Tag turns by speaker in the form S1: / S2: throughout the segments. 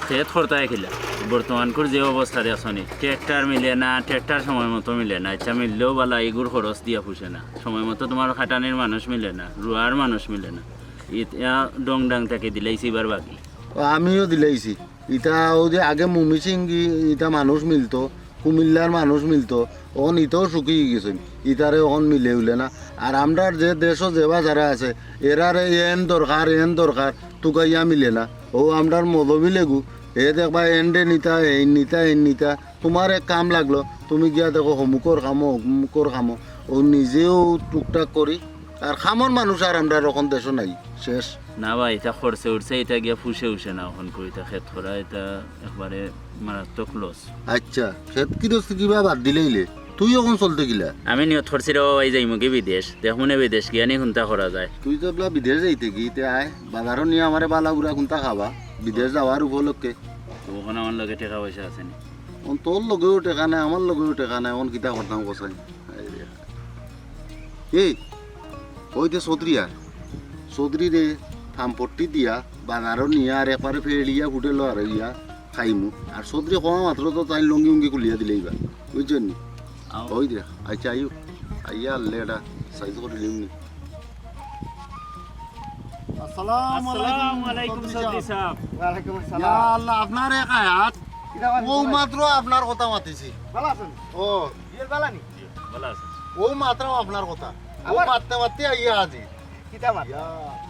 S1: খেত খরতায় খেলা বর্তমান করে যে অবস্থা আসনি ট্র্যাক্টর মিলে না, ট্র্যাক্টর সময় মতো মিলে না, ইচ্ছা মিললেও বালা এগুর খরচ দিয়া পুষে না, সময় মতো তোমার খাটানির মানুষ মিলে না, রুয়ার মানুষ মিলে না, ইটা ডং ডাং থেকে দিলাইছি এবার বাকি।
S2: আমিও দিলাইছি ইটা ও যে আগে মুমিসিংগি ইটা মানুষ মিলতো, কুমিল্লার মানুষ মিলতো, ওন ইটাও শুকিয়ে গেছেন, ইটারে ওন মিলে উলে না। আর আমরার যে দেশও যে বাজারে আছে এরারে এন দরকার টুকাইয়া মিলে না। ও আমরার মদো মিলেগু এ দেখবা এন্ডে নিতা এই নিতা তোমার এক কাম লাগলো তুমি গিয়া দেখো হমুকর খামো ও নিজেও টুকটাক করি। আর খামর মানুষ আর আমরা রকম দেশও নাই শেষ
S1: না ভাই, এটা খরচে উঠছে, এটা গিয়া ফুসে উঠছে না এখন কই এটা খেত করা, এটা একবারে মারাত্মক লস।
S2: আচ্ছা খেত কি দোস্ত কিবা বাদ দিলেইলে তুই এখন চলতে গিলা?
S1: আমি নিয়ত করছি রে ভাই যাইমু কি বিদেশ, দেখুন বিদেশ গিয়া নি কোনটা করা যায়।
S2: তুই তো বলা বিদেশ যাইতে কি তে আয় বাজারও নিয়ে আমারে বালা বুড়া কোনটা খাবা বিদেশ যাওয়ার উপলক্ষে।
S1: ওখানে আমার লগে টাকা পয়সা আছে নি?
S2: তোর লগেও টেকা নাই, আমার লগেও টেকা নাই, অন কিতা করতাম কসাই। এই ওইতে চৌধুরী রে থামপট্টি দিয়া বাজারও নিয়ে আর এপারে ফেরিয়া ফুটে লো আর ইয়া খাইমু। আর চৌধুরী কমা মাত্র তো তাই লঙ্গি উঙ্গি খুলিয়া দিলেই বা বুঝছেন নি? ওই দে আচ্ছা আইয়া আল্লে এটা সাইজ করে দিমনি।
S1: আসসালামু আলাইকুম চৌধুরী সাহেব।
S2: ওয়ালাইকুম আসসালাম। আল্লাহ আপনার এক আয়াত ও মাত্র আপনার কথা মাতিছি।
S3: ভালো আছেন?
S2: ও
S3: বিয়ের বেলা নি?
S1: ভালো আছে।
S2: ও মাত্র আপনার কথা ও মারতে আইয়া আজি।
S3: কিতা মাত?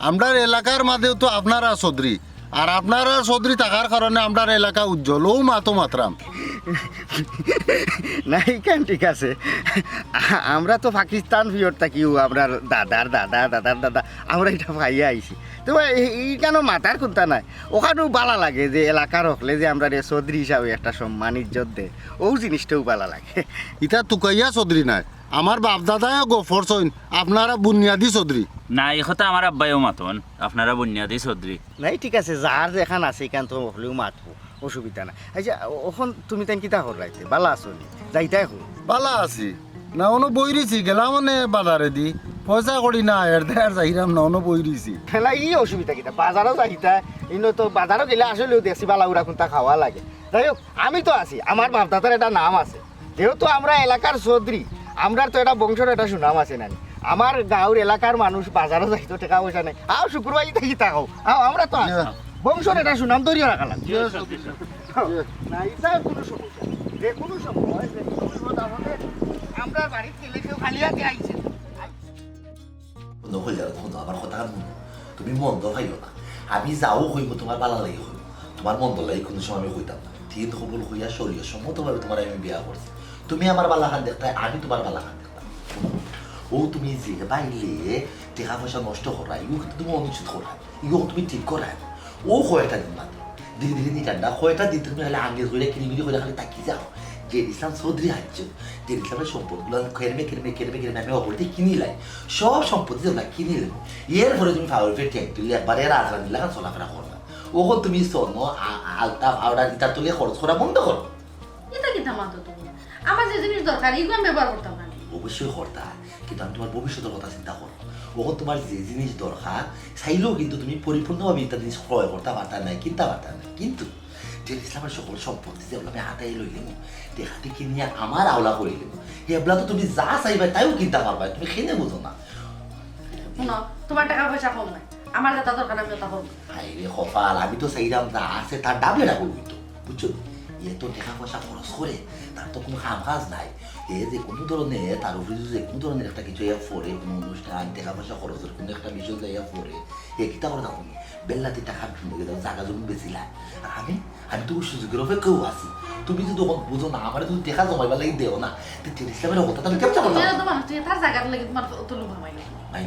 S2: আমরার এলাকার মাঝেও তো আপনারা চৌধুরী, আর আপনারা চৌধুরী থাকার কারণে আমরার এলাকা উজ্জ্বল। ও মাত্রাম
S3: নাই কেন ঠিক আছে, আমরা তো পাকিস্তান ভিওর থাকিও আমরার দাদার দাদা আমরা এটা পাইয়া আইছি। তো এই কেন মাথার কোনটা নাই, ওখানেও বালা লাগে যে এলাকার হকলে যে আমরা চৌধুরী হিসাবে একটা সম্মান ইজ্জত দেয়, ও জিনিসটাও বালা লাগে।
S2: ইটা তুকাইয়া চৌধুরী নাই, আমার বাপ দাদায় গফর সইন, আপনারা বুনিয়াদি চৌধুরী।
S1: না এই কথা আমার আব্বাইও মাতন, আপনারা বুনিয়াদি চৌধুরী।
S3: নাই ঠিক আছে, যার যেখান আছে এখান তো হলেও মাতবো, অসুবিধা নাই। আচ্ছা ওখন তুমি তাই কিতা কর রাইতে বালা আছো নি? যাইতাই হো
S2: বালা আছি না অনো বইরিছি গেলাম মানে বাজারে দি পয়সা করি না এর দেয়ার যাইরাম না অনো বইরিছি।
S3: খেলা ই অসুবিধা কিতা, বাজারও যাইতা ইনো তো বাজারও গেলে আসলেও দেশি বালা উড়া কোনটা খাওয়া লাগে। যাই হোক আমি তো আছি, আমার বাপ দাদার একটা নাম আছে, যেহেতু আমরা এলাকার চৌধুরী আমরার তো এটা বংশের একটা সুনাম আছে নানি। আমার গাঁওর এলাকার মানুষ বাজারও যাইতো টাকা পয়সা নেই, আও শুক্রবার থাকি তাকাও আও, আমরা তো বংশের একটা সুনাম ধরিয়া রাখালাম। না এটা কোনো সমস্যা, যে কোনো সময় যে কোনো বিপদ আপদে আমরা বাড়িতে গেলে কেউ খালি হাতে আইছে।
S4: নহলে তখন আমার কথা তুমি মন্দ ভাইও না, আমি যাও হইব তোমার বালা লাগে হইব, তোমার মন্দ লাগে কোনো সময় আমি হইতাম না। তিন হবল হইয়া শরীর সম্মতভাবে তোমার আমি বিয়া করছি, তুমি আমার বালাখান দেখতে আমি তোমার বালাখান দেখতাম। ও তুমি যে বাইলে টাকা পয়সা নষ্ট করাই ইউ কিন্তু তুমি অনুচিত করাই, ইউ তুমি ঠিক করাই। ও কয়টা দিন মাত্র ধীরে ধীরে নিটান্ডা কয়টা দিন তুমি খালি আগে হইলে কিনিমিনি হইলে খালি তাকি যাও, যে ইসলাম চৌধুরী হাজ্য যে ইসলামের সম্পদগুলো কেরমে আমি অপরটি কিনিলাই সব সম্পত্তি তোমরা কিনিলে এরপরে তুমি ফাউল ফের ট্যাঙ্ক তুললে একবারে রাজধানী লাগা চলাফেরা করবা ওখন তুমি স্বর্ণ আলতা ফাউডার ইটা তুলে খরচ করা বন্ধ করো।
S5: এটা কি থামাতো তুমি আমার যে জিনিস দরকার এগুলো আমি ব্যবহার করতাম না
S4: অবশ্যই করতা কিন্তু আমি তোমার ভবিষ্যতের কথা চিন্তা করো ওখন তোমার যে জিনিস দরকার চাইলেও কিন্তু তুমি পরিপূর্ণভাবে একটা জিনিস ক্রয় করতে পারতা নাই কিনতে পারতা না কিন্তু যে ইসলামের সকল সম্পত্তি যেগুলো আমি হাতে লইলাম দেখাতে কিনিয়া আমার আওলা করিলাম এগুলা তো তুমি যা চাইবা তাইও কিনতে পারবা তুমি খেনে বুঝো না।
S5: শুনো তোমার টাকা পয়সা কম নাই আমার যেটা দরকার আমি ওটা করবো।
S4: হাইরে কপাল আমি তো চাইলাম যা আছে তার ডাবলেটা করবি তো বুঝছো এ তো টাকা পয়সা খরচ করে তার তো কোনো কাম কাজ নাই এ যে কোনো ধরনের তার উপরে যে কোনো ধরনের একটা কিছু ইয়া পড়ে কোনো অনুষ্ঠান টাকা পয়সা খরচের কোনো একটা বিষয় যাইয়া পড়ে এ কিতা করে থাকুন বেল্লাতে টাকা ঢুকে দাও জায়গা জমি বেছিলাম আর আমি তো সুযোগের অপেক্ষাও আছি তুমি যদি তখন বুঝো না আমার যদি টাকা জমাইবার লাগি দেও না তো ইসলামের কথা তাহলে কেমন
S5: তুমি তো মানুষ তুই তার জায়গার লাগি তোমার তুলু ভাবাই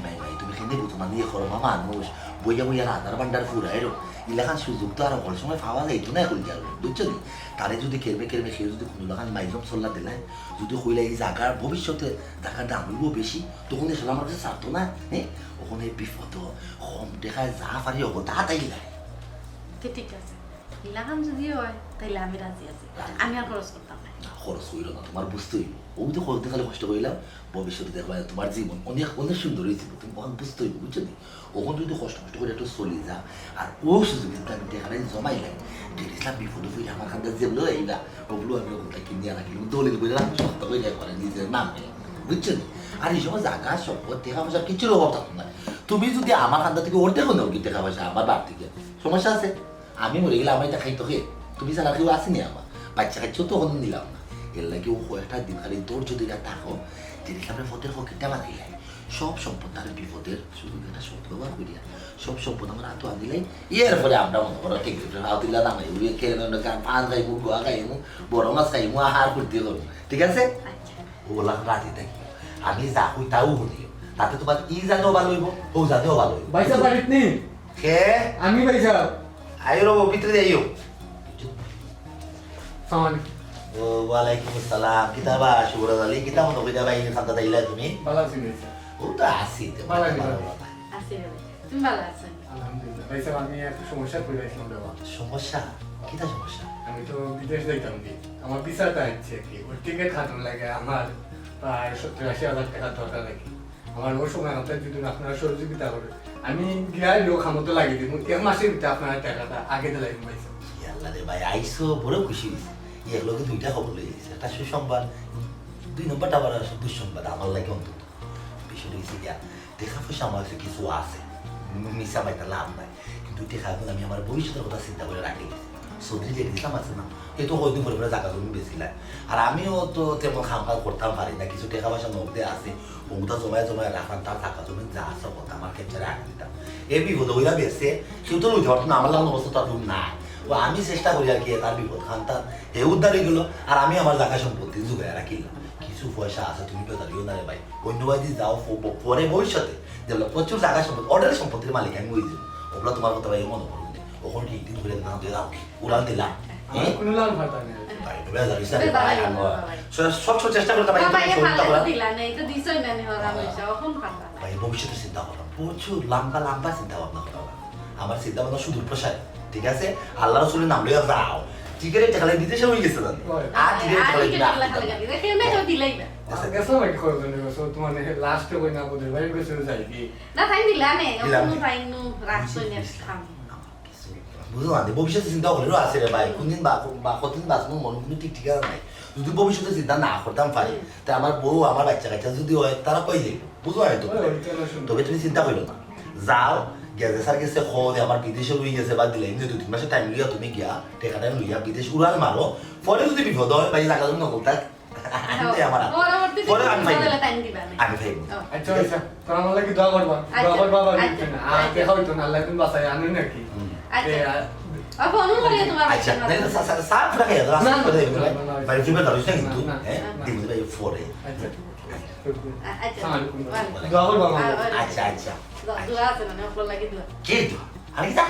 S4: মাই তুমি খেলে বুঝো না নিয়ে করো মানুষ বইয়া রাধার ভান্ডার ফুরাইরো ইলাকান সুযোগ তো আর অল সময় পাওয়া যাইতো না এখন যার বুঝছো নি তারে যদি কেরমে সে যদি কোনো লাগান মাইজম চল্লা দিলে যদি কইলে এই জায়গার ভবিষ্যতে জায়গার দাম হইব বেশি তখন এসে আমার কাছে ছাড়তো না হ্যাঁ ওখানে বিপদ কম দেখায় যা পারি হবো তা তাই লাগে
S5: ঠিক আছে ইলাকান যদি হয় তাইলে আমি রাজি আছি আমি আর খরচ করতাম না
S4: খরচ হইল না তোমার বুঝতে হইব ওই তো করতে খালি কষ্ট করিলাম ভবিষ্যতে দেখবা তোমার জীবন অনেক অনেক সুন্দর হয়েছিল তুমি অনেক বুঝতে হইব বুঝছো নি ওখানে যদি কষ্ট করে একটু চলি যা আর ও সুযোগ আমি দেখালে জমাইলাই ইসলাম বিপদ হইলে আমার খান যেগুলো এইলা ওগুলো আমি ওগুলো কিনিয়া রাখি দলিল করে রাখি সত্য করে করে নিজের নামে বুঝছো নি আর এই সময় জায়গা সম্পদ টাকা পয়সা কিছুর অভাব থাকতো না তুমি যদি আমার খান্দা থেকে ওর দেখো না টাকা পয়সা আমার বাপ থেকে সমস্যা আছে আমি মরে গেলে আমার এটা খাইতো হে তুমি জানা কেউ আসেনি আমার বাচ্চা খাইছো তো কোনো নিলাম না এর লাগে ও কয়েকটা দিন খালি তোর যদি থাকো যে ইসলামের ফতের ফকিরটা বানাইলাই সব সম্পদ তার বিপদের শুধু একটা সত্য ব্যবহার করিয়া সব সম্পদ আমার হাতে আনিলাই এরপরে আমরা মনে করো ঠিক হাতিলা দামাই পান খাইমু গোয়া খাইমু বড় মাছ খাইমু আহার করতে করবো ঠিক আছে ওগুলা রাজি থাকি আমি যা কই তাও শুনিও তাতে তোমার ই জানেও ভালো হইব ও জানেও ভালো হইব
S6: ভাইসা বাড়িত নি
S4: কে
S6: আমি ভাইসা
S4: আইও রো ভিতরে যাইও
S6: সামান
S4: ও ওয়ালাইকুম আসসালাম কিতাবা শুভরা আলী কিতাব মতো কইতা ভাই খাতা দাইলা তুমি
S6: ভালো আছি ভাইসা
S4: ও তো আসি তো
S6: ভালো আছি, ভালো।
S5: আছি রে তুমি ভালো আছো
S6: আলহামদুলিল্লাহ ভাইসা আমি একটা সমস্যা পড়ে আসলাম বাবা
S4: সমস্যা কিতা সমস্যা
S6: আমি তো বিদেশ যাইতাম দি আমার ভিসাটা আছে কি ওর টিকিট খাটুন লাগে আমার প্রায় 70-80 হাজার টাকা দরকার লাগে আমার ওই সময় আপনার যদি আপনারা সহযোগিতা করে আমি গিয়ে লোক খামতো লাগিয়ে দিব এক মাসের ভিতরে আপনার টাকাটা আগে দিলাই ভাইসা
S4: আল্লাহ রে ভাই আইসো বড় খুশি হইছি এগুলোকে দুইটা খবর লই যাইছে একটা সুসংবাদ 2 নম্বরটা আবার দুঃসংবাদ আমার লাগে অন্তত বিষয়টা হয়েছে গিয়া দেখা পয়সা আমার কাছে কিছু আছে মিশা বাইটা লাভ নাই কিন্তু টাকাগুলো আমি আমার ভবিষ্যতের কথা চিন্তা করে রাখি চৌধুরী যে ইসলাম আছে না এ তো হয়তো করে জায়গা জমি বেশিলাই আর আমিও তো তেমন খাম কাজ করতাম পারি না কিছু টাকা পয়সা মধ্যে আছে ওটা জমায় রাখান তার টাকা জমি যা আছে কথা আমার ক্ষেত্রে রাখি দিতাম এ বিপদ ওইরা বেসে কেউ তো লইতে পারতো না আমার লাগানো অবস্থা তো আর নাই ও আমি চেষ্টা করি আর কি তার বিপদ খান তার এ উদ্ধার হয়ে গেল আর আমি আমার জায়গা সম্পত্তি জোগায় রাখিলাম কিছু পয়সা আছে তুমি বেতারিও না রে ভাই অন্য ভাই দিয়ে যাও পরে ভবিষ্যতে যেগুলো প্রচুর জায়গা সম্পত্তি অর্ডারের সম্পত্তির মালিক আমি ওই যাবো ওগুলো তোমার কথা ভাই মনে করুন ওখানে ঠিক দিন ধরে না দিয়ে দাও উড়ান দিলাম
S6: কোনো লাভ ফাটা নেই
S4: সব চেষ্টা করতে পারি
S5: দিলা নেই তো দিছই না নি হরা হইছে এখন ফাটা না
S4: ভাই ভবিষ্যতে চিন্তা করলাম প্রচুর লম্বা চিন্তা ভাবনা করলাম আমার চিন্তা ভাবনা সুদূর প্রসার ঠিক আছে আল্লাহ রসুলের নাম লইয়া যাও টিকেটে টাকা বিদেশে হয়ে গেছে আর টিকেটে টাকা
S5: দিলাই না
S6: গেছো নাকি খরচ গেছো তোমার লাস্টে কই না বলে ভাই গেছো যাই কি
S5: না তাই দিলা নে কোনো তাইনু রাখছই না খাম
S4: বুঝলো না ভবিষ্যতে চিন্তা করলেও আছে রে ভাই কোনদিন বা কতদিন বাঁচবো মন কোনো ঠিক ঠিকানা নাই যদি ভবিষ্যতে চিন্তা না করতাম পারি তা আমার বউ আমার বাচ্চা কাচ্চা যদি হয় তারা কই যাইব বুঝলো না তো তবে তুমি চিন্তা করলো না যাও গেছে স্যার গেছে খোঁজ আমার বিদেশে লই গেছে বা দিলে এমনি 2-3 মাসের টাইম লইয়া তুমি গিয়া টাকাটা লইয়া বিদেশ উড়াল মারো পরে যদি বিপদ হয় ভাই লাগা তুমি নকল থাক আমি ভাই
S6: আচ্ছা আচ্ছা তোর আমার লাগি দোয়া করবা বাবা আর দেখা হইতো না আল্লাহ তুমি বাঁচাই আনো নাকি
S5: আপু আমি বলি তোমার
S4: আচ্ছা সার ফটা খাইয়া দাও আসলে করে দেবে ভাই তুমি দাও কিন্তু হ্যাঁ দিন ভাই ফরে
S6: আচ্ছা
S5: আচ্ছা
S6: দোয়া করবা
S4: আচ্ছা
S5: দোয়া আছে না আপনার লাগি দোয়া
S4: কে তো আর কি তা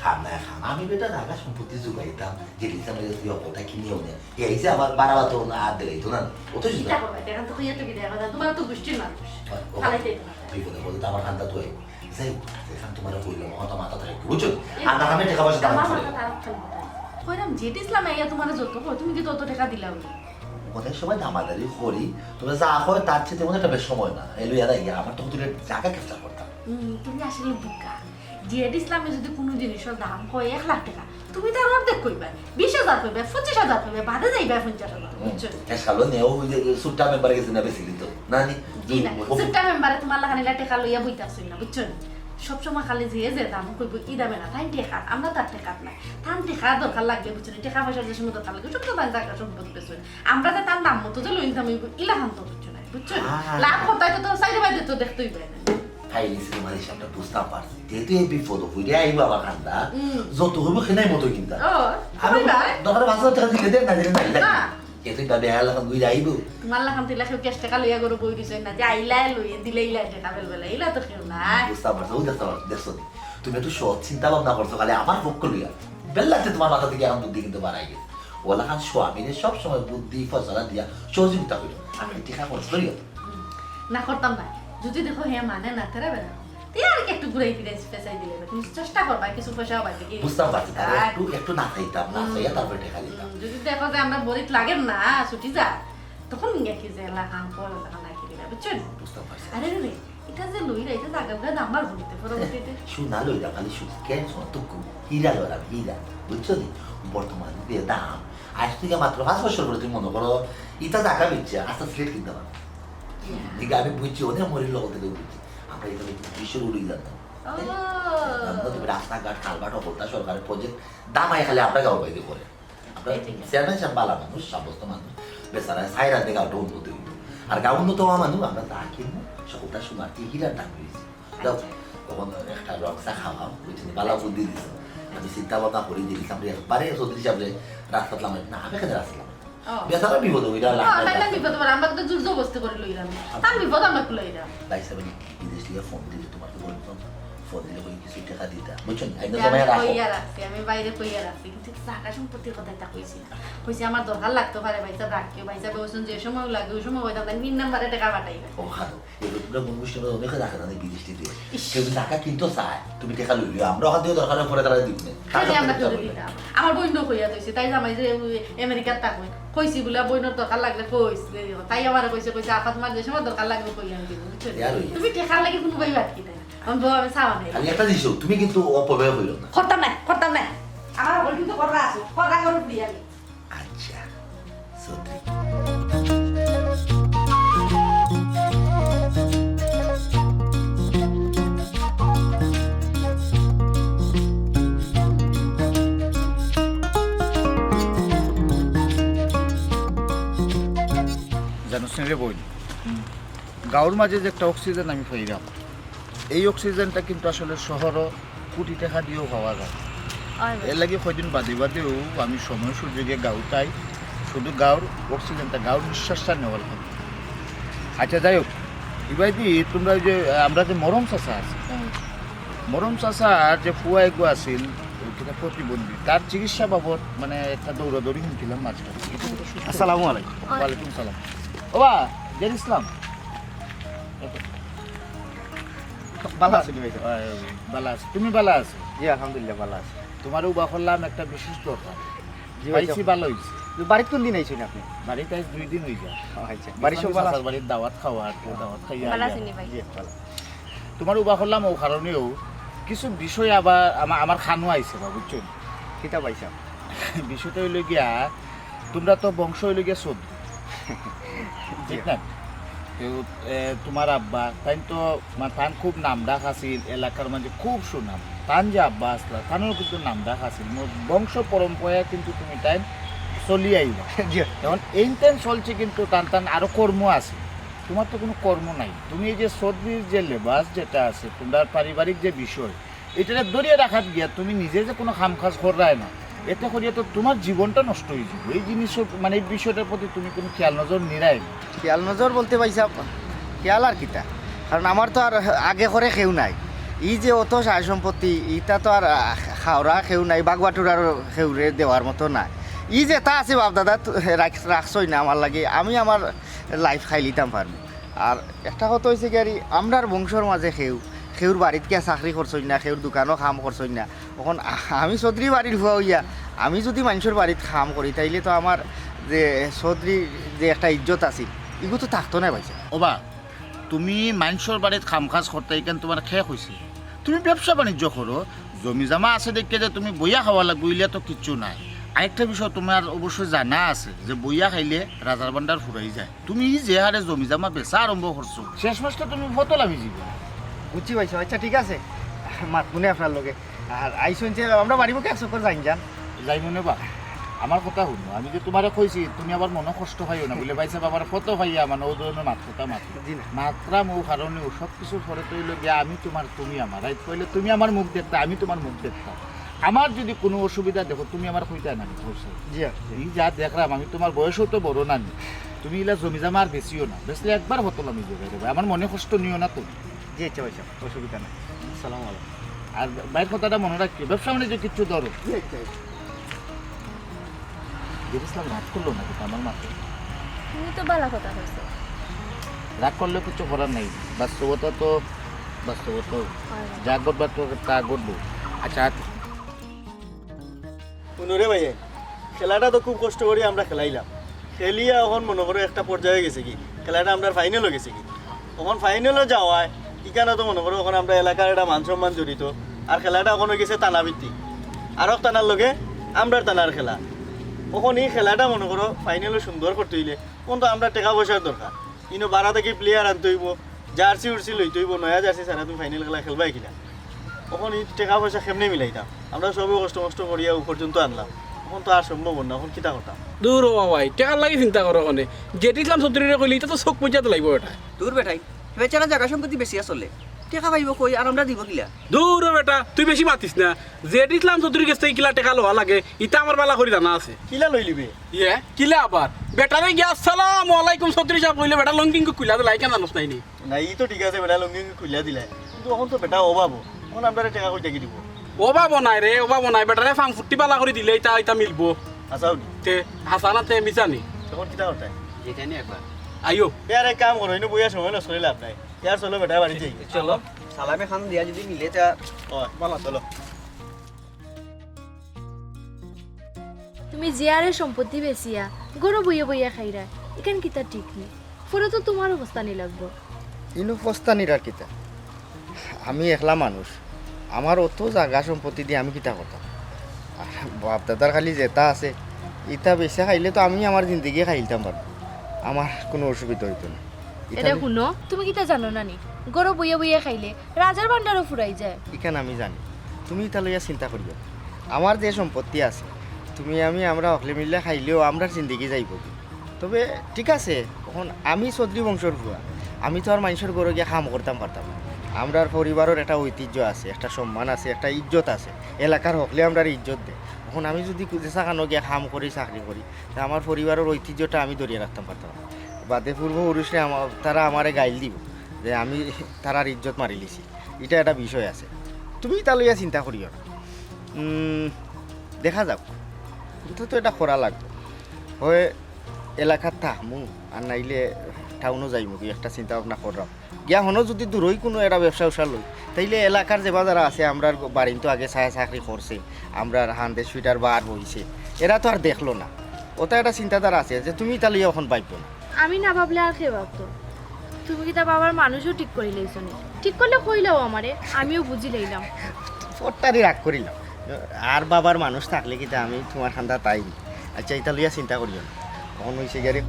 S4: খাম না খাম আমি বেটা জায়গা সম্পত্তি যোগাইতাম যে লিসাম যদি অপরটা কিনেও নেয় এই যে আমার বাড়াবা তো না আর দেখাইতো না অত
S5: চিন্তা করবে দেখেন তো কইয়া তো কি দেখা যায় তোমার তো গোষ্ঠীর মানুষ ফালাইতে না
S4: বিপদে বলতে তো আমার খানটা তো যাই সেখান তোমার কইলাম হয়তো মাথা থাকে বুঝছো আর না আমি টাকা পয়সা দাম
S5: আমার
S4: করে
S5: মাথা খারাপ চলবে কইরাম জেট ইসলাম আইয়া তোমার যত কই তুমি কি তত টাকা দিলাও
S4: অনেক সময় দামাদারি করি তবে যা হয় তার চেয়ে তেমন একটা বেশ সময় না এলো এরা আমার তখন তুই জায়গা ক্যাপচার করতাম
S5: তুমি আসলে বুকা জেট ইসলামে যদি কোনো জিনিসের দাম কয় 1 লাখ টাকা তুমি তার অর্ধেক কইবা 20,000 কইবা 25,000 কইবা বাদে যাইবা 50,000 বুঝছো
S4: এসালো নেও ওই যে সুট্টা মেম্বার গেছে না বেশি দিত না নি
S5: জি না সেটা মেম্বারে তোমার লাগানি টাকা লইয়া বইতাছই না বুঝছো সবসময় খালি যে দাম কইব ই দামে না তাই টেকা আমরা তার টেকা নাই তার টেকা দরকার লাগবে বুঝছো টাকা পয়সার যে সময় দরকার লাগবে সব তো তার টাকা সম্পদ পেছো আমরা তো তার দাম মতো যে লই দাম ইলাহান তো বুঝছো না বুঝছো লাভ করতে তো সাইডে বাইরে তো দেখতেই পাই না
S4: ফাইলি সিনেমার হিসাবটা বুঝতাম পারছি যেহেতু এই বিপদ হইলে আইব আমার খান্দা যত হইব সেনাই মতো কিনতা
S5: ও
S4: আমি
S5: ভাই
S4: দরকার 5,000 টাকা দিলে দেন না দিলে নাই লাগে এত ভাবে আলা খান গুই আইব
S5: তোমার লাগান তিলা কেউ ক্যাশ টাকা লইয়া গরু বই দিছ না যে আইলা লইয়া দিলে ইলা টাকা বেলবেলা ইলা তো কেউ নাই
S4: বুঝতাম পারছো ওই দেখছো তুমি একটু সৎ চিন্তা ভাবনা করছো খালি আমার পক্ষ লইয়া বেল্লাতে তোমার মাথা থেকে এখন বুদ্ধি কিন্তু বাড়াই গেছে ওলা খান স্বামীরে সবসময় বুদ্ধি ফসলা দিয়া সহযোগিতা করিল আমি টিকা করছি লইয়া
S5: না করতাম না যদি দেখো হ্যাঁ মানে না তেরা বেলা তুই আর কি একটু ঘুরাই ফিরে পেছাই দিলে তুমি চেষ্টা করবা কিছু পয়সা পাইতে কি
S4: বুঝতাম পারছি তাহলে একটু না খাইতাম না খাইয়া তারপরে টেকা দিতাম
S5: যদি দেখো যে আমরা বরিত লাগেন না ছুটি যা তখন কি যে লাগান পর লাগান না কি দিলা বুঝছো
S4: বুঝতাম পারছি
S5: আরে রে এটা যে লইরা এটা জায়গা নাম্বার বলিতে পরবর্তীতে
S4: শুনা লইরা খালি শুধু কেন শোনা তুকু হীরা লড়া হীরা বুঝছো নি বর্তমান যে দাম আজ থেকে মাত্র 5 বছর পরে তুমি মনে করো ইটা টাকা বিচ্ছে আস্তে স্লেট কিনতে পারো দিকে আমি বুঝছি অনেক মরির লোক থেকে বুঝছি আমরা এটা বিশ্বের উড়ে যেতাম তুমি রাস্তাঘাট খালবাট অবস্থা সরকারের প্রজেক্ট দামাই খালি আমরা গাও বাইরে করে আমরা চেয়ারম্যান সাহেব বালা মানুষ সাব্যস্ত মানুষ বেচারা সাইরা দিয়ে গাওটা উন্নতি হইল আর গাও উন্নত হওয়া মানুষ আমরা তা কিনবো সকলটা সোনার কি হীরার দাম হয়েছে তখন একটা রক্সা খাওয়া বুঝছি বালা বুদ্ধি দিছে আমি চিন্তা ভাবনা করে দিয়েছিলাম একবারে চৌধুরী সাহেব রাস্তা না আমি এখানে রাস্তা বেচারা বিপদ হইরা
S5: না বিপদ আমরা তো জোর জবরদস্তি করে লইলাম তার বিপদ আমরা লইরা
S4: তাই সাহেব বিদেশ থেকে ফোন দিলে তোমাকে বলতো ফোন দিলে ওই কিছু টাকা দিতা বুঝছেন আইনা সময় রাখো
S5: আমি বাইরে কইয়া রাখছি কিন্তু টাকা সম্পত্তির কথাটা কইছি না কইছি আমার দরকার লাগতে পারে ভাইসা রাখিও ভাইসা বলছেন যে সময় লাগে ওই সময় হইতাম তাই 3 নম্বরে টাকা পাঠাইবে
S4: ও খাতো এগুলো তোমরা বন্ধুষ্টি অনেক টাকা না বিদেশ থেকে কেউ টাকা কিনতো চায় তুমি টাকা লইলিও আমরা হাতে দরকার পরে তারা দিব না
S5: আমার বইন কইয়া দিয়েছি তাই জামাই যে আমেরিকার টাকা কইছি বলে বইনের দরকার লাগলে কইছি তাই আমার কইছে আপা তোমার যে সময় দরকার লাগবে কই আমি দিব তুমি টাকা লাগে কোনো ভাই বাদ কি দেয় আমি বউ আমি চাওয়া নাই
S4: খালি একটা দিছো তুমি কিন্তু অপব্যয় হইল না
S5: করতাম না আমার বল কিন্তু করা আছে কথা করব দিয়া
S4: আচ্ছা সত্যি
S7: জানো রে বই গাঁর মাঝে যে একটা অক্সিজেন আমি পাইলাম এই অক্সিজেনটা কিন্তু আসলে শহরও কোটি টাকা দিয়েও পাওয়া যায় এর লাগে কয়দিন বাদেও আমি সময় সুযোগে গাঁওটাই শুধু গাঁর অক্সিজেনটা গাঁর নিঃশ্বাসটা নেওয়ার লাগে আচ্ছা যাই হোক এবার দি তোমরা যে আমরা যে মরম চাষা আছে মরম চাষার যে ফুয়া এগো আছিল প্রতিবন্ধী তার চিকিৎসা বাবদ মানে একটা দৌড়াদৌড়ি শুনছিলাম মাঝখানে
S3: আসসালামু আলাইকুম
S7: ওয়ালাইকুম সালাম ওবা জের ইসলাম
S3: ভালো আছি ভাই
S7: বালা আছে তুমি বালা আছে
S3: জি আলহামদুলিল্লাহ ভালো আছি
S7: তোমারও উবা করলাম একটা বিশেষ দরকার
S3: জি ভাই
S7: পাইছি ভালো হয়েছে
S3: বাড়িতে কোন দিন আইছেন আপনি
S7: বাড়িতে আজ 2 দিন হয়ে যায়
S3: আচ্ছা বাড়ি সব ভালো আছে
S7: বাড়ির দাওয়াত খাওয়া আর দাওয়াত খাইয়া
S5: ভালো আছেন ভাই
S3: জি ভালো
S7: তোমার উবা করলাম ও কারণেও কিছু বিষয় আবার আমার খানো আইছে বা বুঝছো
S3: কিতা পাইছা
S7: বিষয়টা হইল গিয়া তোমরা তো বংশ হইল গিয়া চৌধুরী ঠিক না তোমার আব্বা তাই তো তান খুব নামডাক আছিল এলাকার মাঝে খুব সুনাম তান যে আব্বা আসলা তানেরও কিন্তু নামডাক আছিল বংশ পরম্পরায় কিন্তু তুমি টাইম চলি আইবা এখন এই টাইম চলছে কিন্তু টান আরো কর্ম আছে তোমার তো কোনো কর্ম নাই তুমি এই যে চৌধুরীর যে লেবাস যেটা আছে তোমার পারিবারিক যে বিষয় এটা দরিয়ে রাখাত গিয়া তুমি নিজে যে কোনো কাম কাজ করায় না এতে করিয়া তো তোমার জীবনটা নষ্ট হয়ে যাবে এই জিনিস মানে এই বিষয়টার প্রতি তুমি কোনো খেয়াল নজর নিরাই
S3: খেয়াল নজর বলতে পাইছা খেয়াল আর কিতা কারণ আমার তো আর আগে করে কেউ নাই ই যে অত সায় সম্পত্তি ইটা তো আর খাওয়া খেউ নাই বাগবাটুরার খেউরে দেওয়ার মতো নাই ই যেটা আছে বাপ দাদা রাখছই না আমার লাগে আমি আমার লাইফ খাই লিতাম পারবো আর একটা কথা হয়েছে কি আর আমরার বংশর মাঝে খেউর বাড়িত কে চাকরি করছই না খেউর দোকানও কাম করছই না এখন আমি চৌধুরী বাড়ির হুয়া হইয়া আমি যদি মানুষের বাড়িত কাম করি তাইলে তো আমার যে চৌধুরীর যে একটা ইজ্জত আছে এগুলো তো থাকতো না পাইছে
S7: ওবা তুমি মানুষের বাড়িত কাম কাজ করতে এখান তোমার শেষ হয়েছে তুমি ব্যবসা বাণিজ্য করো জমি জমা আছে দেখে যে তুমি বইয়া খাওয়া লাগবে ইলে তো কিচ্ছু নাই আরেকটা বিষয় তোমার অবশ্যই জানা আছে যে বইয়া খাইলে রাজার ভান্ডার ফুরাই যায় তুমি যে হারে জমি জমা বেচা আরম্ভ করছো শেষ মাসটা তুমি ফতলামি যাবে
S3: বুঝছি পাইছো আচ্ছা ঠিক আছে মাত মনে আপনার লগে আর আইসুন যে আমরা বাড়িব কে একশো করে যান
S7: যাই মনে বা আমার কথা শুনো আমি যে তোমারে কইছি তুমি আবার মনে কষ্ট পাইও না বলে পাইছে বাবার ফটো পাইয়া মানে ও ধরনের মাত্রতা
S3: জি না।
S7: মাত্রা মৌ কারণে ও সব কিছুর পরে তৈল গিয়া আমি তোমার তুমি আমার রাইট কইলে তুমি আমার মুখ দেখতা আমি তোমার মুখ দেখতাম আমার যদি কোনো অসুবিধা দেখো তুমি আমার কইতা না
S3: জি
S7: এই যা দেখলাম আমি তোমার বয়সও তো বড় না তুমি ইলা জমি জামা আর বেশিও না বেশলে একবার হতল আমি জোগাই দেবো আমার মনে কষ্ট নিও না তুমি
S3: জি আচ্ছা পয়সা অসুবিধা নেই সালাম আলাইকুম
S7: আর বাইর কথাটা মনে রাখিও ব্যবসা বাণিজ্য কিচ্ছু ধরো
S3: জি আচ্ছা
S7: ইসলাম রাগ করলো না কিন্তু আমার মাথা
S5: তুমি তো ভালো কথা কইছো
S7: রাগ করলে কিছু করার নাই বাস্তবতা তো বাস্তবতা যা করবার তো তা করবো আচ্ছা
S8: পুনরে ভাইয়ে খেলাটা তো খুব কষ্ট করে আমরা খেলাইলাম খেলিয়া এখন মনে করো একটা পর্যায়ে গেছে কি খেলাটা আমরা ফাইনালও গেছে কি এখন ফাইনালও যাওয়ায় এখানে তো মনে করো এখন আমরা এলাকার একটা মান সম্মান জড়িত আর খেলাটা এখনো গেছে টানাভিত্তিক আরও টানার লগে আমরার টানার খেলা এখন এই খেলাটা মনে করো ফাইনালও সুন্দর করতে হইলে তখন তো আমরা টাকা পয়সার দরকার কিন্তু বারা থেকে প্লেয়ার আনতে হইব জার্সি উর্সি লইতে হইব নয়া জার্সি ছাড়া তুমি ফাইনাল খেলা খেলবাই কিনা তখন এই টাকা পয়সা কেমনে মিলাইতাম আমরা সবই কষ্ট করিয়া পর্যন্ত আনলাম এখন তো আর সম্ভব না এখন কিতা কথা
S9: দূর ও ভাই টাকার লাগি চিন্তা করো ওখানে যেটি ইসলাম চৌধুরীরে কইলি এটা তো চোখ পর্যাতে লাগবে ওটা
S10: দূর বেটাই বেচারা জায়গা সম্পত্তি বেশি আসলে টেকা পাইব কই আর আমরা দিব কিলা
S9: দূর ও বেটা তুই বেশি মাতিস না যেটি ইসলাম চৌধুরীর কাছ থেকে কিলা টাকা লওয়া লাগে ইটা আমার বেলা করি জানা আছে
S8: কিলা লই লিবে
S9: ইয়ে কিলা আবার বেটারে গিয়া আসসালামু আলাইকুম চৌধুরী সাহেব কইলে বেটা লঙ্কিং কুইলা লাই কেন জানোস নাই নি
S8: না ই তো ঠিক আছে বেটা লঙ্গি খুলিয়া দিলাই কিন্তু এখন তো বেটা অভাব এখন আমরা টাকা কই টাকি দিব
S9: অভাব নাই রে অভাব নাই বেটারে ফাং ফুটি পালা করে দিলে ইটা ইটা মিলবো
S8: আসাও
S9: তে হাসানাতে মিজানি
S8: তখন কিতা কথা
S10: যেখানে একবার
S9: আইও
S8: ইয়ার এক কাম করো ইনো বইয়া সময় নষ্ট করে লাভ নাই ইয়ার চলো বেটা বাড়ি যাই
S10: চলো সালামে খান দিয়া যদি মিলে তা
S8: বলো চলো
S5: তুমি জিয়ারে সম্পত্তি বেচিয়া গরু বইয়া বইয়া খাইরা এখান কিতা ঠিক নেই পরে তো তোমার অবস্থা নি লাগবো
S3: ইনু ফস্তা নিরার কিতা আমি একলা মানুষ আমার অত জায়গা সম্পত্তি দিয়ে আমি কিতা করতাম আর বাপ দাদার খালি যেটা আছে ইটা বেশি খাইলে তো আমি আমার জিন্দগি খাইলতাম পারবো আমার কোনো অসুবিধা হইতো না
S5: এটা শুনো তুমি কিতা জানো না নি গরু বইয়া বইয়া খাইলে রাজার ভান্ডারও ফুরাই যায়
S3: এখানে আমি জানি তুমি ইটা লইয়া চিন্তা করিও না। আমার যে সম্পত্তি আছে তুমি আমরা অকলে মিললে খাইলেও আমরা জিন্দগি যাইব তবে ঠিক আছে এখন আমি চৌধুরী বংশর ভুয়া আমি তো আর মানুষের গরু গিয়ে কাম করতাম পারতাম না আমরার পরিবারের একটা ঐতিহ্য আছে একটা সম্মান আছে একটা ইজ্জত আছে এলাকার হকলে আমরা ইজ্জত দেয় এখন আমি যদি যেখানো গিয়ে কাম করি চাকরি করি তা আমার পরিবারের ঐতিহ্যটা আমি ধরিয়ে রাখতাম পারতাম না। বাদে পূর্বপুরুষে তারা আমারে গাইল দিব যে আমি তারার ইজ্জত মারি লিছি এটা একটা বিষয় আছে তুমি তা লইয়া চিন্তা করিও না দেখা যাক কিন্তু তো এটা করা লাগবে হয় এলাকার থাকমু আর নাইলে টাউনও যাইমু কি একটা চিন্তা ভাবনা করলাম গিয়া হনো যদি দূরই কোনো একটা ব্যবসা উষা লই তাইলে এলাকার যে বাজার আছে আমরা বাড়ির তো আগে ছায়া চাকরি করছে আমরা হান্ডে সুইটার বার হইছে এরা তো আর দেখলো না ওটা একটা চিন্তাধারা আছে যে তুমি তাহলে এখন পাইব না
S5: আমি না ভাবলে আর কে ভাবতো তুমি কি তা বাবার মানুষও ঠিক করে লইছো নি ঠিক করলে কইলাও আমারে আমিও বুঝি লইলাম
S3: ফট্টারি রাগ করিলাম আর বাবার মানুষ থাকলে কি তা আমি তোমার ঠান্ডা তাই আচ্ছা এটা লইয়া চিন্তা করিও না কখন হয়েছে গেলে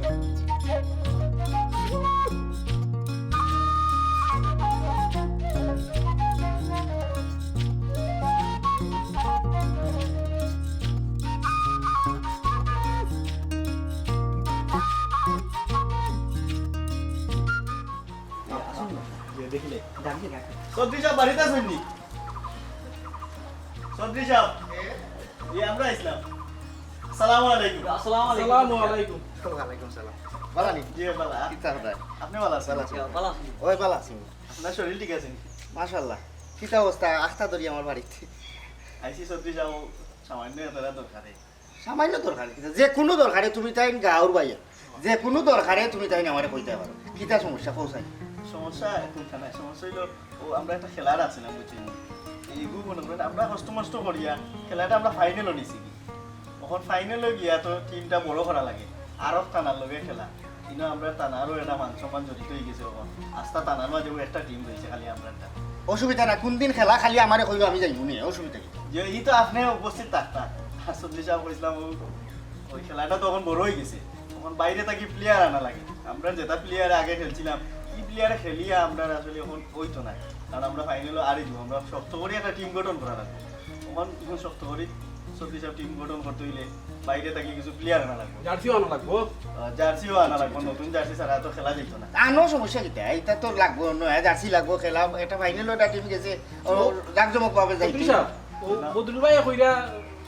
S8: দেখিলে চৌধুরী সাহেব বাড়িতে আছেন নি চৌধুরী সাহেব আমরা ইসলাম আসসালামু আলাইকুম
S9: আসসালামু আলাইকুম
S3: ওয়ালাইকুম সালাম বালা নি
S8: জি বালা
S3: কিতা হদায়
S8: আপনি ভালো আছেন
S3: বালা ওই বালা আছি
S8: আপনার শরীর ঠিক আছে নি
S3: মাশাআল্লাহ কিতা অবস্থা আস্থা ধরি আমার বাড়িতে
S8: আইসি সত্যি যাও সামান্য এতটা দরকারে
S3: সামান্য দরকার কিতা যে কোনো দরকারে তুমি তাই গাঁর বাইয়া যে কোনো দরকারে তুমি তাই আমারে কইতে পারো কিতা সমস্যা কৌসাই
S8: সমস্যা এখন নাই সমস্যা হইলো ও আমরা একটা খেলার আছিলাম বুঝছেন এইগুলো মনে করেন আমরা কষ্ট মষ্ট করিয়া খেলাটা আমরা ফাইনালও নিছি কি তখন ফাইনালও গিয়া তো টিমটা বড় করা লাগে আরব টানার লগে খেলা কিন্তু আমরা টানারও একটা মান সম্মান জড়িত হয়ে গেছে তখন আস্থা টানার মাঝেও একটা টিম রয়েছে খালি আমরা একটা
S3: অসুবিধা না কোন দিন খেলা খালি আমারে কইব আমি যাইব নি অসুবিধা কি
S8: যে ই তো আপনি উপস্থিত থাকতা সবজি সাহেব কইছিলাম ওই খেলাটা তখন বড় হয়ে গেছে তখন বাইরে থাকি প্লেয়ার আনা লাগে আমরা যেটা প্লেয়ার আগে খেলছিলাম কি প্লেয়ারে খেলিয়া আমরা আসলে এখন হইতো না কারণ আমরা ফাইনালও আরই দিব আমরা শক্ত করে একটা টিম গঠন করা লাগবে তখন শক্ত করে সবজি সাহেব টিম গঠন করতে হইলে বাইরে থাকি কিছু প্লেয়ার আনা লাগবে
S9: জার্সিও আনা লাগবো
S8: জার্সিও আনা লাগবে নতুন জার্সি ছাড়া তো খেলা যেত না
S3: আনো সমস্যা কিতা এটা তো লাগবো নয় জার্সি লাগবো খেলা এটা ফাইনাল একটা টিম গেছে জাকজমক পাবে যাইতে
S9: চৌধুরী সাহেব ও বদরুল ভাই কইরা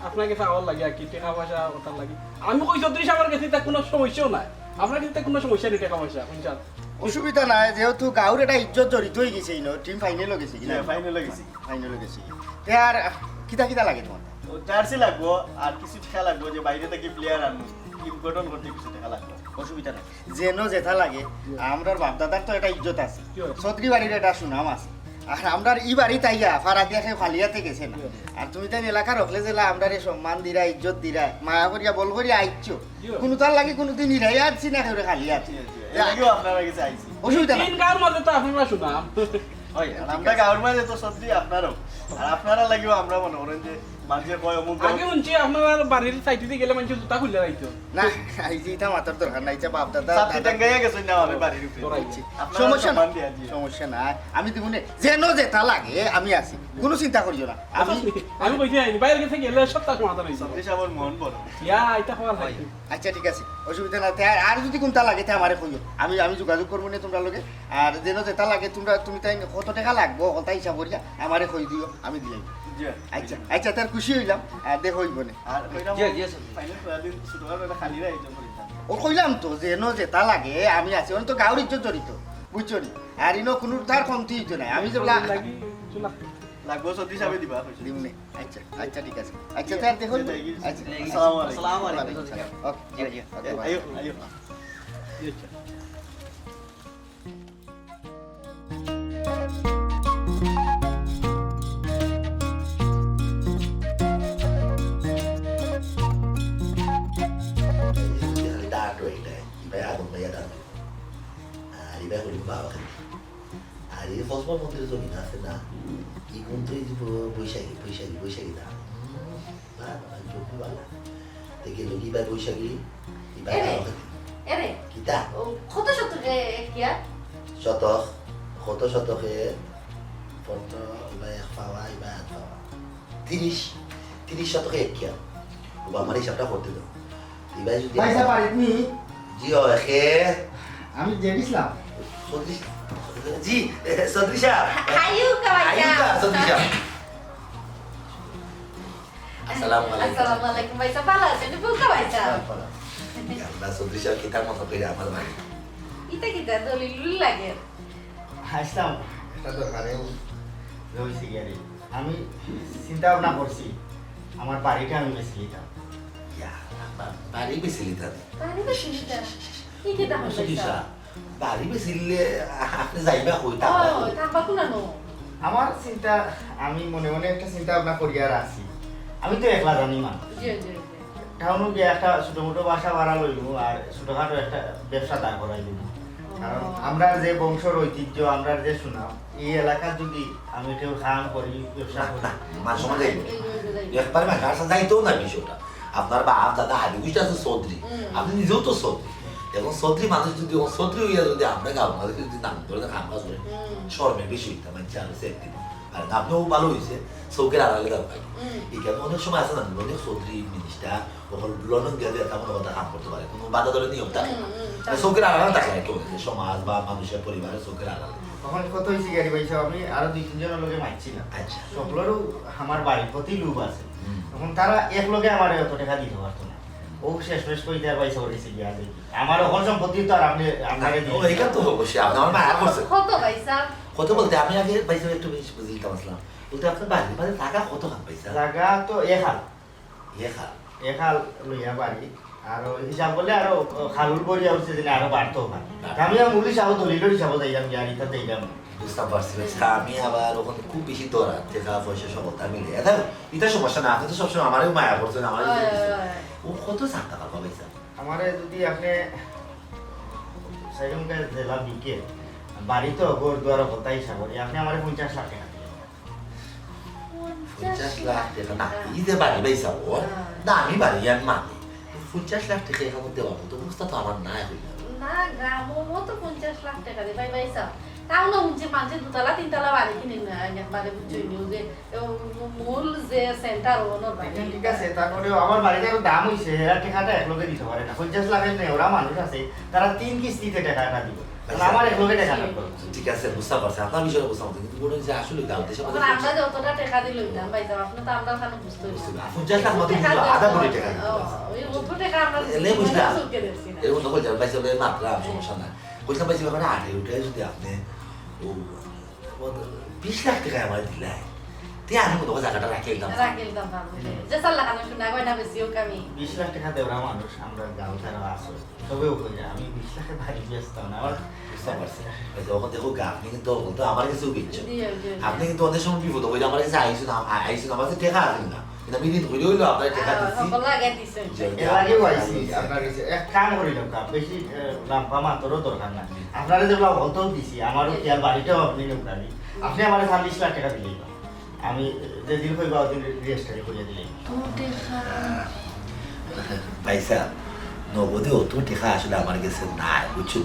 S9: আপনাকে চাওয়ার লাগে আর কি টাকা পয়সা ওটার লাগে আমি কই চৌধুরী সাহেবের কাছে তা কোনো সমস্যাও নাই আপনার কাছে কোনো সমস্যা নেই টাকা পয়সা শুনছেন
S3: অসুবিধা নাই যেহেতু গাঁর একটা ইজ্জত জড়িত হয়ে গেছে টিম ফাইনালও গেছে কিনা
S8: ফাইনালে গেছি
S3: ফাইনালও গেছে তে আর কিতা কিতা লাগে তোমার
S8: ও জার্সি লাগবো আর কিছু টাকা লাগবো যে বাইরে থেকে প্লেয়ার আনবো টিম গঠন করতে কিছু টাকা লাগবে
S3: অসুবিধা নাই যেন যেথা লাগে আমরার বাপদাদার তো একটা ইজ্জত আছে
S9: কি আছে?
S3: সদরি বাড়ির একটা সুনাম আছে আর আমরার ই বাড়ি তাইয়া ফারা দিয়া খেয়ে ফালিয়াতে গেছে না আর তুমি তাই এলাকা রখলে জেলা আমরারে সম্মান দিরা ইজ্জত দিরা মায়া করিয়া বল করিয়া আইছো কোনো তার লাগে কোনোদিন ইরাই আসছি না খেয়ে খালি আছে
S8: এলাকাও আপনারা কাছে আইছি
S3: অসুবিধা নাই
S9: তিন গাঁর মধ্যে তো আপনারা শুনাম
S8: হয় আর আমরা গাঁর মাঝে তো সত্যি আপনারও আর আপনারা লাগেও আমরা মনে করেন যে মানুষের কয় অমুক
S9: আগে শুনছি আপনার বাড়ির সাইডে গেলে মানুষ জুতা খুলে রাখতো
S3: না আইজি এটা মাথার দরকার নাই এটা বাপদাদা
S8: সাথে টাঙ্গাইয়া গেছেন না আমাদের বাড়ির উপরে
S9: দৌড়াইছি।
S8: আপনারা
S3: সমস্যা
S8: সম্মান
S3: নাই
S8: দিয়া দিয়ে।
S3: সমস্যা নাই আমি দিব যেন যেটা লাগে আমি আছি কোনো চিন্তা করিও না আমি
S9: আমি কইছি আইনি বাইরে গেছে গেলে সপ্তাহ সমাধান হয়েছে
S8: সত্যি সাবর মন বড়
S9: ইয়া এটা হওয়ার লাগে
S3: আচ্ছা ঠিক আছে অসুবিধা নাই আর যদি কোনটা লাগে তা আমারে কইও আমি যোগাযোগ করবো না তোমরা লগে আর যেন যেটা লাগে তুমি তাই কত টাকা লাগবো কথা হিসাব করিয়া আমারে কই দিও আমি দিলাম
S8: জি
S3: আচ্ছা আচ্ছা তার খুশি হইলাম আর দেখ হইব না
S8: আর কইরা ফাইনাল দিন ছোটখাটো খালি আয়োজন করিতাম
S3: ও কইলাম তো যেন যেটা লাগে আমি আছি তো গাঁর ইজ্জত জড়িত বুঝছো নি আর ইনো কোনো তার কমতি হইতো নাই আমি যেগুলা
S9: লাগি চুলা
S8: লাগবো সত্যি সাবে দিবা কইছি
S3: দিম নে আচ্ছা আচ্ছা ঠিক আছে আচ্ছা তার দেখো আচ্ছা
S8: আসসালামু আলাইকুম
S3: ওকে ওকে
S8: আয়ো আয়ো
S4: ডাটো এটা ইবাই আগুন ভাইয়া ডাটো আর ইবাই হলি বাবা খালি আর এই ফসল মন্দিরের জমি আছে না এই কিন্তু এই যে বৈশাখী দা জমি বালা দেখে লোক ইবাই বৈশাখী ইবাই
S5: এরে।
S4: বাবা খালি
S5: এরে
S4: কিতা
S5: ও কত শতকে কিয়া
S4: শতক কত শতকে 15 ইবাই এক পাওয়া ইবাই এক পাওয়া 30 শতকে এক কিয়া ও আমার হিসাবটা করতে দাও ইবাই যদি
S3: পয়সা পারিনি
S4: জিও একে
S3: আমি জেডিসলাম
S4: জি সদৃশা
S5: আয়ু কাবাইয়া
S4: আইকা সদৃশা আসসালামু আলাইকুম
S5: আসসালামু আলাইকুম ভাইসা ভালো আছেন ফুল কাবাইয়া
S4: আল্লাহ সদৃশা কিতাব মতো করে আমার বাড়ি
S5: ইতা কিতা দলিল লাগে
S3: আসলাম এটা দরকারে রয়েছি গিয়ে আমি চিন্তা ভাবনা করছি আমার বাড়িটা আমি বেশি দিতাম
S4: ইয়া বাড়ি বেশিলি তাদের
S5: তাহলে তো শিশটা কি কিতা
S4: সদৃশা
S5: হইছে
S4: বাড়ি বেশিলে আপনি যাইবা কইতা
S5: ও থাকবা কুনানো
S3: আমার চিন্তা আমি মনে মনে একটা চিন্তা ভাবনা করিয়া আছি আমি তো একলা জানি মানুষ
S5: জি জি
S3: টাউনে গিয়ে একটা ছোটো মোটো বাসা ভাড়া লইব আর ছোটোখাটো একটা ব্যবসা দাঁড় করাই দিব কারণ আমরা যে বংশের ঐতিহ্য আমরা যে শুনাম এই এলাকার যদি আমি কেউ খান করি ব্যবসা করি
S4: মাঝে মাঝে একবার মাঝে আসা যাইতেও না বিষয়টা আপনার বাপ দাদা হাবিগুইটা আছে চৌধুরী আপনি নিজেও তো চৌধুরী এবং চৌধুরী মানুষ যদি চৌধুরী হইয়া যদি আমরা গাঁও আমাদেরকে যদি নাম ধরে খাম কাজ করে শর্মে বেশি হইতাম মানে চাল একদিন আর আপনিও ভালো হয়েছে চৌকের আড়ালে গাও পাই এখানে অনেক সময় আছে না অনেক চৌধুরী মিনিস্টার ওখানে লন্ডন গিয়ে তেমন কথা কাম করতে পারে কোনো বাধা ধরে নিয়ম থাকে চৌকের আড়ালে থাকে একটু সমাজ বা মানুষের পরিবারের চৌকের আড়ালে
S3: তখন কত হয়েছে গাড়ি পাইছে আমি আরো 2-3 জনের লোকে মাইছিলাম
S4: আচ্ছা
S3: সকলেরও আমার বাড়ির প্রতি লোভ আছে তখন তারা এক লোকে আমার অত টাকা দিতে পারতো না ও শেষ শেষ করে দেওয়ার পয়সা করেছে গিয়া দেখি আমার অকল সম্পত্তি তো আর আপনি আপনাকে
S4: ও এটা তো অবশ্যই আপনি আমার মায়া করছেন
S5: কত পয়সা
S4: কত বলতে আমি আগে পাইছি একটু বেশি বুঝে দিতাম আসলাম বলতে আপনার বাড়ির বাড়ি টাকা কত খান পাইছা
S3: জায়গা তো এখাল
S4: খা
S3: এখাল লইয়া বাড়ি আর হিসাব করলে আরো খালুর করি আসছে যে আরো বাড়তো আমি মূল হিসাবে দলিলের হিসাবে যাইলাম জ্ঞান ইটা যাইলাম
S4: বুঝতে পারছি আমি আবার ওখানে খুব বেশি দৌড়া টাকা পয়সা সবতা মিলে এটা এটা সমস্যা না আপনি তো সবসময় আমারও মায়া করছেন আমার ও কত চাকটা পারবা পাইছা
S3: আমারে যদি আপনি সেরকম জেলা বিকে বাড়ি তো গোর দুয়ার কথা হিসাব করি আপনি আমার 50 লাখ টাকা
S4: 50 লাখ টাকা না এই যে বাড়ি পাইছা ও না আমি বাড়ি আমি মানি 50 লাখ টাকা এখানে দেওয়ার মতো অবস্থা তো আমার নাই হইল
S5: না গ্রামও মতো 50 লাখ টাকা দিয়ে পাই পাইছা তাও না হচ্ছে মানুষের দুতলা তিনতলা বাড়ি কিনে একবারে বুঝছই নিও যে মূল যে সেন্টার ওনার বাড়ি
S3: ঠিক আছে তারপরে আমার বাড়িতে আরো দাম হইছে এরা টাকাটা একলগে দিতে পারে না 50 লাখের নেই ওরা মানুষ আছে তারা 3 কিস্তিতে টাকাটা দিবে আমার একলগে টাকা লাগবে
S4: ঠিক আছে বুঝতে পারছি আপনার বিষয়ে বুঝতে পারছি কিন্তু বলুন যে আসলে দাম দেশে
S5: তখন আমরা যতটা টাকা দিই লইতাম পাইতাম আপনি তো আমরা ওখানে বুঝতে পারছি
S4: 50 লাখ মতো আধা কোটি টাকা
S5: ওই অত টাকা আমরা
S4: এলে বুঝলাম
S5: চুলকে দেখছি না
S4: এরকম তখন যার পাইছে ওদের মাত্রা সমস্যা না বুঝলাম পাইছি ব্যাপারে 18 টাকা যদি আপনি ও 20 লাখ টাকা আমার দিলাই তে আমি মনে হয় জায়গাটা রাখে দিলাম
S5: রাখেলতাম ভালো যে সাল্লা কানে শুনা গয়না বেশি হোক আমি
S3: 20 লাখ টাকা দেওয়া মানুষ আমরা গাঁও ছাড়া আসো তবেও কই আমি 20 লাখের বাড়ি ব্যস্ত না আমার
S4: বুঝতে পারছি যখন দেখো আপনি কিন্তু বলতো আমার কাছে উঠছে
S5: জি জি
S4: আপনি কিন্তু অনেক সময় বিপদ হইলে আমার কাছে আইসুন আমার কাছে টাকা আসেন না কিন্তু আমি দিন হইলে হইলো আপনার টাকা দিচ্ছি
S5: সকল লাগে দিছে
S3: এর আগেও আইছি আপনার কাছে এক কাম করিলাম কাম বেশি লাম্পা মাত্রও দরকার না আপনারা যেগুলো বলতেও দিছি আমারও খেয়াল বাড়িটাও আপনি নেউকানি আপনি আমার 40 লাখ টাকা দিলেই আমি যেদিন কইবা ওদিন রেজিস্ট্রি করে দিলেই
S5: তো দেখা
S4: পয়সা নগদে অত টাকা আসলে আমার কাছে নাই বুঝছো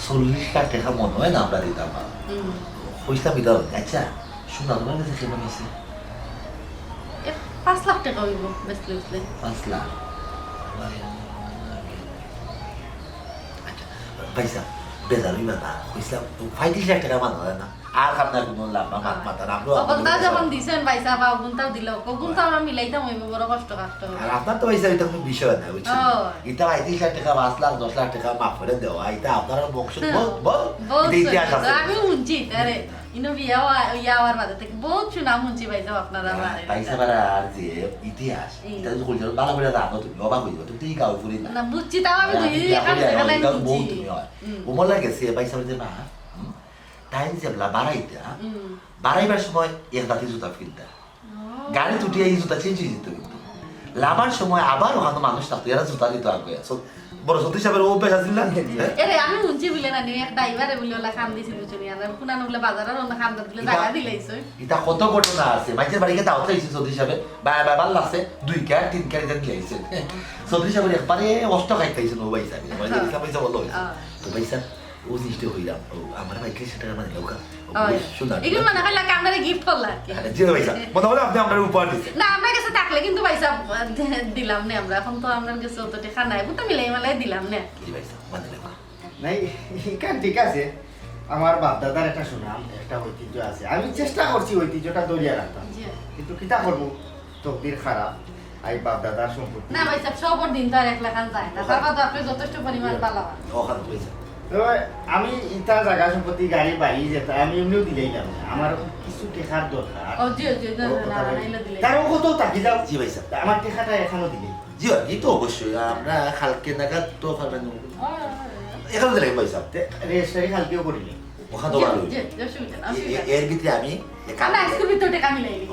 S4: 40 লাখ টাকা মনে হয় না আমরা দিতাম পয়সা বিদাও আচ্ছা শুনো আমার কাছে কেমন আছে
S5: 5 লাখ টাকা হইব বেশি বেশি
S4: 5 লাখ পয়সা বেজারই না পয়সা 35 লাখ টাকা মনে হয় না আর আপনার কোনো লাভ না মাথা আমরা
S5: অবন্তা যখন দিছেন পয়সা বা অবন্তাও দিল অবন্তা আমরা মিলাইতাম হইব বড় কষ্ট
S4: আর আপনার তো পয়সা এটা কোনো বিষয় না বুঝছেন এটা 35 লাখ টাকা 5 লাখ 10 লাখ টাকা মাফ করে দেওয়া এটা আপনার বংশ বল এটা ইতিহাস আছে
S5: আমি শুনছি আরে ইনো বিয়া ইয়াওয়ার বাদে থেকে বহুত শুনাম শুনছি পয়সা আপনারা
S4: পয়সা বাড়া আর যে ইতিহাস এটা তো কইলো বালা করে জানো তুমি অবাক হইছো তুমি ঠিক কাউ ফুরি না
S5: না বুঝছি তাও আমি বুঝি এখানে এখানে বুঝছি
S4: ও মনে গেছে পয়সা বলতে না টাইম যেগুলা বাড়াইতা বাড়াইবার সময় এক রাতে জুতা ফিরতা গাড়ি তুটিয়ে এই জুতা চেঞ্জ হয়ে যেত কিন্তু লাভার সময় আবার ওখানে মানুষ থাকতো এরা জুতা দিত আগে বড় সত্যি সাহেবের অভ্যাস আছিল না
S5: এরে আমি শুনছি বলে না নিয়ে এক ড্রাইভারে বলে ওলা খান দিছিল চুনি আর কুনান বলে বাজারের অন্য খান দিলে জায়গা দিলাইছো
S4: এটা কত ঘটনা আছে মাইজের বাড়িতে তাও চাইছে সত্যি সাহেব বাই ভাল লাগছে 2 ক্যার 3 ক্যার এটা দিলাইছে সত্যি সাহেবের একবারে অষ্ট খাইতেছে নো ভাই সাহেব মানে দিলা পয়সা বলো তো ভাই স্যার ও জিনিসটা হইলাম আমার ভাইকে সেটা মানে লোকা শুনা
S5: এগুলো মানে খাইলা কামড়ে গিফট করলা কি
S4: জি ভাই স্যার মোটামুটি আপনি আপনার উপহার দিচ্ছেন
S5: না আমার কাছে থাকলে কিন্তু পয়সা দিলাম না আমরা এখন তো আপনার কাছে অত টাকা নাই বুঝতে মিলাই মালাই দিলাম না
S4: জি ভাই স্যার মানে
S3: নাই এখান ঠিক আছে আমার বাপ দাদার একটা সুনাম একটা ঐতিহ্য আছে আমি চেষ্টা করছি ঐতিহ্যটা ধরিয়া রাখতাম কিন্তু কিতা করবো তকদির খারাপ আই বাপ দাদার সম্পত্তি
S5: না ভাই সব সবর দিন তো আর এক লাখান যায় না তারপর তো আপনি যথেষ্ট পরিমাণ পালাবা
S4: ওখানে পয়সা
S3: আমি ইটা জায়গা সম্পত্তি গাড়ি বাড়ি যেটা আমি এমনিও দিলেই যাব আমার কিছু টেকার দরকার
S5: ও জি জি না নাইলে দিলে
S3: কারণ কত টাকি যাও
S4: জি ভাই স্যার
S3: আমার টেকাটা এখনো দিলেই
S4: জি এই তো অবশ্যই আমরা খালকে নাগাদ তো পারবেন এখানে দিলে ভাই স্যার
S3: রেজিস্ট্রি কালকেও করিলে
S4: ওখানে তো ভালো
S5: জি জি অসুবিধা না
S4: এর ভিতরে আমি
S5: কানা স্কুল ভিতর টাকা মিলাই দিই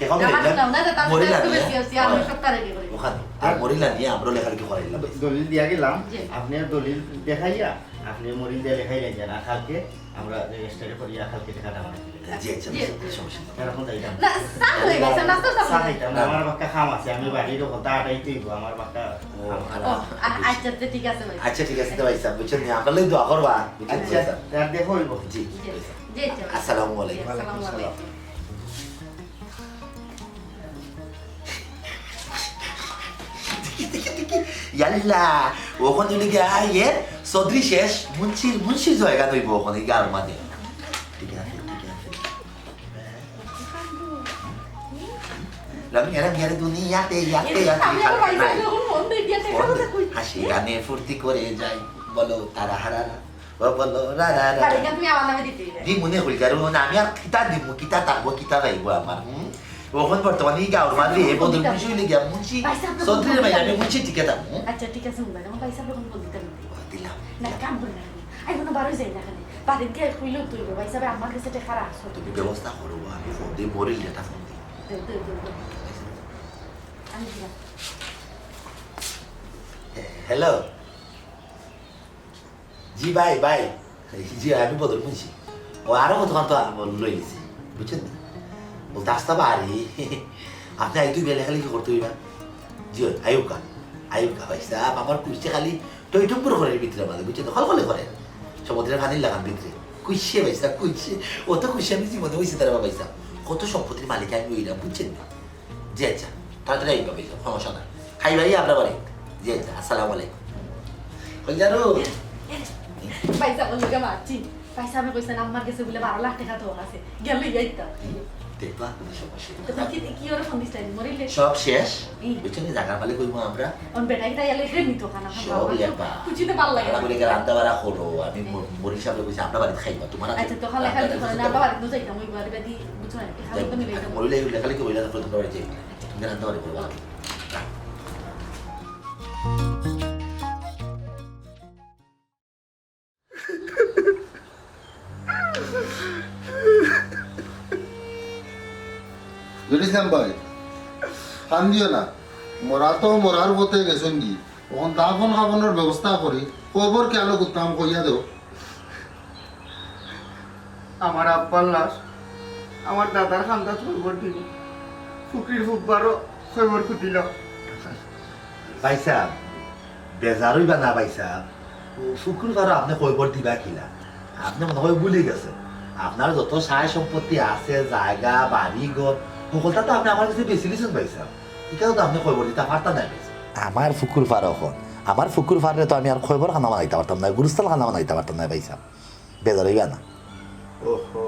S4: এখন
S5: না না তার সাথে বেশি আছে আমি সপ্তাহে রেডি করি
S4: ওখানে আর মরিলা নিয়ে আমরা লেখালেখি করাইলাম
S3: দলিল দিয়া গেলাম আপনি দলিল দেখাইয়া আপনি মরিল দিয়ে লেখাই রাখেন আর কালকে আমরা রেজিস্ট্রি করিয়া কালকে টাকাটা আমার
S4: জি আচ্ছা সমস্যা নেই
S3: এরকম যাইতাম
S5: না সাহ হয়ে গেছে নাস্তা
S3: চা খাইতাম না আমার বাক্কা খাম আছে আমি বাড়ির কথা আটাইতেই আমার বাক্কা
S5: আচ্ছা ঠিক আছে ভাই
S4: আচ্ছা ঠিক আছে তো ভাই স্যার বুঝছেন আপনার লাগে দোয়া করবা বুঝছেন
S3: আচ্ছা তার দেখো হইব
S4: জি
S5: জি
S4: আসসালামু আলাইকুম
S5: আসসালামু আলাইকুম
S4: ইয়াল্লা ওখানে যদি গিয়ে চৌধুরী শেষ মুন্সির জায়গা ধরব ওখানে গার মাঝে ঠিক আছে Lam ya dunia te ya te ya.
S5: Phone দিয়ে দিয়া টেকা কথা কই
S4: হাসি গানে ফুর্তি করে যাই বলো তারা হারারা বলো রা রা রা
S5: তাহলে তুমি আমার নামে দিতে
S4: দি মনে হইল যার আমি আর কিতা দিব কিতা থাকবো কিতা রাইবো আমার ওখান বর্তমানে এই গাঁর মাঝে বদল মুন্সি হইলে গিয়া মুন্সি চৌধুরীর ভাই আমি মুন্সি টিকে থাকবো
S5: আচ্ছা ঠিক আছে মুম্বাই আমার পয়সা যখন ফোন দিতে
S4: দিলাম
S5: না কাম করে না আই কোনো বারোই যাই না খালি বাড়ির গিয়ে কইলেও তুই পয়সা আমার কাছে টেকা রাখছো
S4: তুমি ব্যবস্থা করবো আমি ফোন দিয়ে মরিল যেটা ফোন দিই
S5: আমি দিলাম
S4: হ্যালো জি ভাই ভাই জি আমি বদল মুন্সি ও আরো কতক্ষণ তো লই গেছি বুঝছেন বলতে আসতে পারি আপনি আই তুই লেখালেখি করতে হইবা জি আয়ুকা ভাই সাহেব আমার কুইসে খালি টইটুম্বর করে ভিতরে মাঝে বুঝছেন হলহলে করে সমুদ্রের পানির লাগান ভিতরে কুইসে ভাই সাহেব কুইসে ও তো কুইসে আমি জীবনে হয়েছে তারা ভাই সাহেব কত সম্পত্তির মালিক আমি ওইরাম বুঝছেন না জি আচ্ছা তাড়াতাড়ি আইবা ভাই সাহেব সমস্যা না খাই ভাই আপনার বাড়ি জি আচ্ছা আসসালামু আলাইকুম ওই জানো
S5: পয়সা বললো কে মারছি পয়সা আমি কইছেন আমার কাছে বলে 12 লাখ টাকা তো আছে গেলে যাইতা
S4: দেখবা কোনো সমস্যা নেই।
S5: তুমি কি ওরা ফোন দিছিলেন মরিলে
S4: সব শেষ বুঝছেন জায়গার মালিক কইবো আমরা
S5: অন বেটা কি তাই এলে খেয়ে নিত খানা
S4: সব লেখবা
S5: খুঁজিতে ভালো লাগে
S4: আমরা বলে রান্না বাড়া করো আমি মরি সাহেব কইছি আমরা বাড়িতে খাইবা তোমার
S5: আচ্ছা তো খালে খালি করে না বাবা তো যাইতাম ওই বাড়ি বাড়ি বুঝছো না খালি তো মিলে যাবো
S4: মরিলে লেখালেখি বইলা তারপর তোমরা বাড়িতে তুমি রান্না বাড়ি করবা
S2: বুঝেছিলাম ভাই কান দিও না মরা তো মরার পথে গেছেন কি তখন দাফন খাবনের ব্যবস্থা করি খবর কেন করতাম কইয়া দেও
S3: আমার আব্বার লাশ আমার দাদার খান্দা খবর দিল ফুকরির ফুকবারও খবর দিল
S4: ভাই সাহেব বেজার হইবা না ভাই সাহেব শুক্রবার আপনি খবর দিবা কিলা আপনি মনে হয় ভুলে গেছে আপনার যত সায় সম্পত্তি আছে জায়গা বাড়ি ঘর সকলটা তো আপনি আমার কাছে বেশি দিয়েছেন ভাই সাহেব এটাও তো আপনি খবর দিতে পারতাম না আমার ফুকুর ফার এখন আমার ফুকুর ফারে তো আমি আর খবর খানা বানাইতে পারতাম না গুরুস্থান খানা বানাইতে পারতাম না ভাই সাহেব বেজার হইবা না
S2: ওহো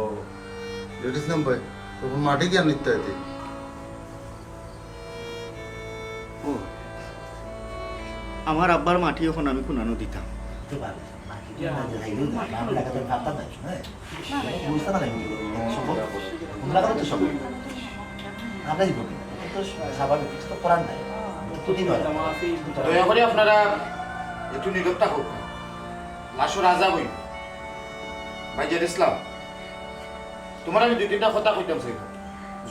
S2: বুঝেছিলাম ভাই তখন মাটি কেন নিতে হইতে
S3: আমার আব্বার মাটি এখন আমি কোনানো দিতাম
S7: দয়া করে আপনারা একটু নীরব থাকুন লাশও রাজা বই ভাইজার ইসলাম তোমার আমি 2-3টা কথা কইতাম চাই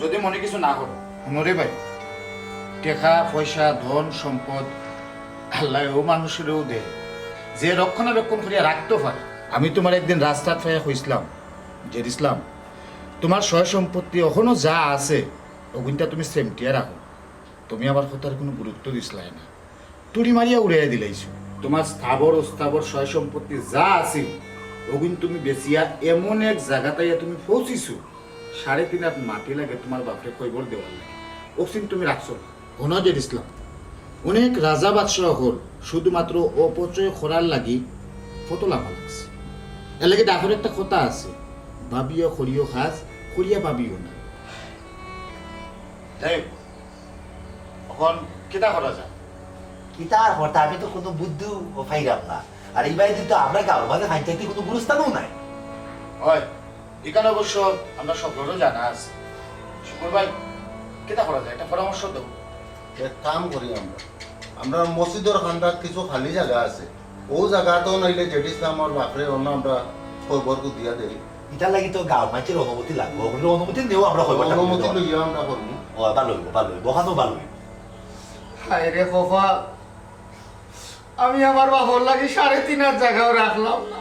S7: যদি মনে কিছু না করো নরে ভাই টাকা পয়সা ধন সম্পদ আল্লাহ ও মানুষেরও দে যে রক্ষণাবেক্ষণ করিয়া রাখতে পারে আমি তোমার একদিন রাস্তার ফাইয়া কইছিলাম যে ইসলাম তোমার সয় সম্পত্তি এখনো যা আছে ওগুনটা তুমি সেমটিয়া রাখো তুমি আমার কথার কোনো গুরুত্ব দিসলাই না তুড়ি মারিয়া উড়াইয়া দিলাইছো তোমার স্থাবর অস্থাবর সয় সম্পত্তি যা আছে ওগুন তুমি বেচিয়া এমন এক জায়গাটাইয়া তুমি পৌঁছিছো 3.5 হাত মাটি লাগে তোমার বাপরে খবর দেওয়ার লাগে ওসিন তুমি রাখছো হনজের ইসলাম অনেক রাজা বাদশাহ হল শুধুমাত্র অপচয় করার লাগি কত লাভা লাগছে এর লাগে ডাকর একটা কথা আছে ভাবিও করিও খাস করিয়া ভাবিও না যাই এখন কেটা করা যায়
S4: কিতার হঠাৎ আমি তো কোনো বুদ্ধি ফাইরাম না আর এই বাড়িতে তো আমরা গাঁর মাঝে ফাইতে কোনো গুরুস্থানও নাই
S7: হয় এখানে অবশ্য আমরা সকলেরও জানা আছে শুকুর ভাই কেটা করা যায় একটা পরামর্শ দেবো
S2: এক কাম করি আমরা মসজিদের খান্ডার কিছু খালি জায়গা আছে ও জায়গাতেও নাইলে জেডিস আমার বাপরে অন্য আমরা খবর দিয়া দেই
S4: এটা লাগি তো গাঁর মাঝের অনুমতি লাগবে ওগুলো অনুমতি নেও আমরা খবরটা
S2: অনুমতি লইয়া আমরা করবো
S4: ও ভালো হইব ভালো হইব ওখানেও ভালো হইব
S3: হায় রে খোফা আমি আমার বাবার লাগি 3.5 হাত জায়গাও রাখলাম না